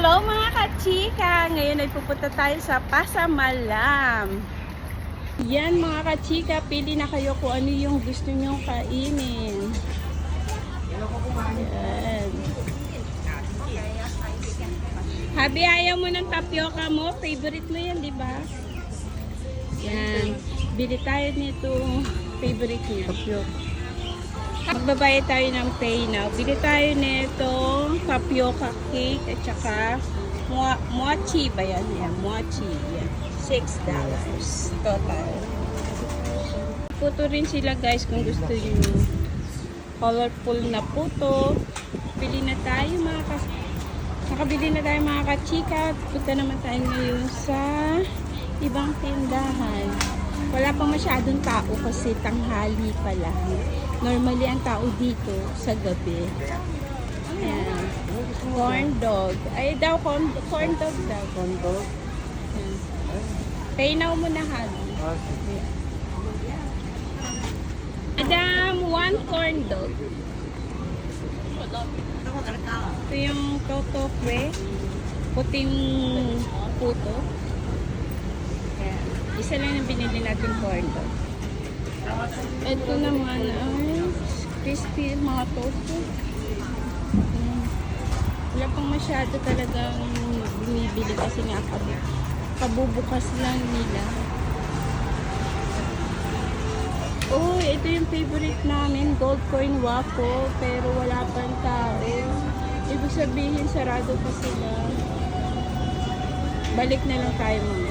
Hello mga kachika! Ngayon ay pupunta tayo sa Pasamalam. Yan mga kachika, pili na kayo kung ano yung gusto nyong kainin. Yan. Habi, ayaw mo ng tapioca mo? Favorite mo yan, di ba? Yan. Bili tayo nito. Favorite niya. Tapioca. Magbabayad tayo ng pay now. Bili tayo nito tapioca cake at saka mochi ba yan? Yan, mochi. Yan. $6 total. Puto rin sila guys kung gusto nyo. Colorful na puto. Pili na tayo mga nakabili na tayo mga kachika. Punta naman tayo ngayon sa ibang tindahan. Wala pa masyadong tao kasi tanghali pa lang. Normally ang tao dito sa gabi. Ayan. Corn dog. Ay daw, corn dog daw. Corn dog? Pay now mo na halo. Madam, 1 corn dog. Ito yung totokwe. Puting puto. Ayan. Isa lang yung binili natin corn dog. Ito naman ay crispy mga tofu. Wala pang masyado talagang bumibili kasi nga kabubukas lang nila. Oh, ito yung favorite namin, gold coin waffle, pero wala pang tao. Ibig sabihin sarado pa sila. Balik na lang tayo mga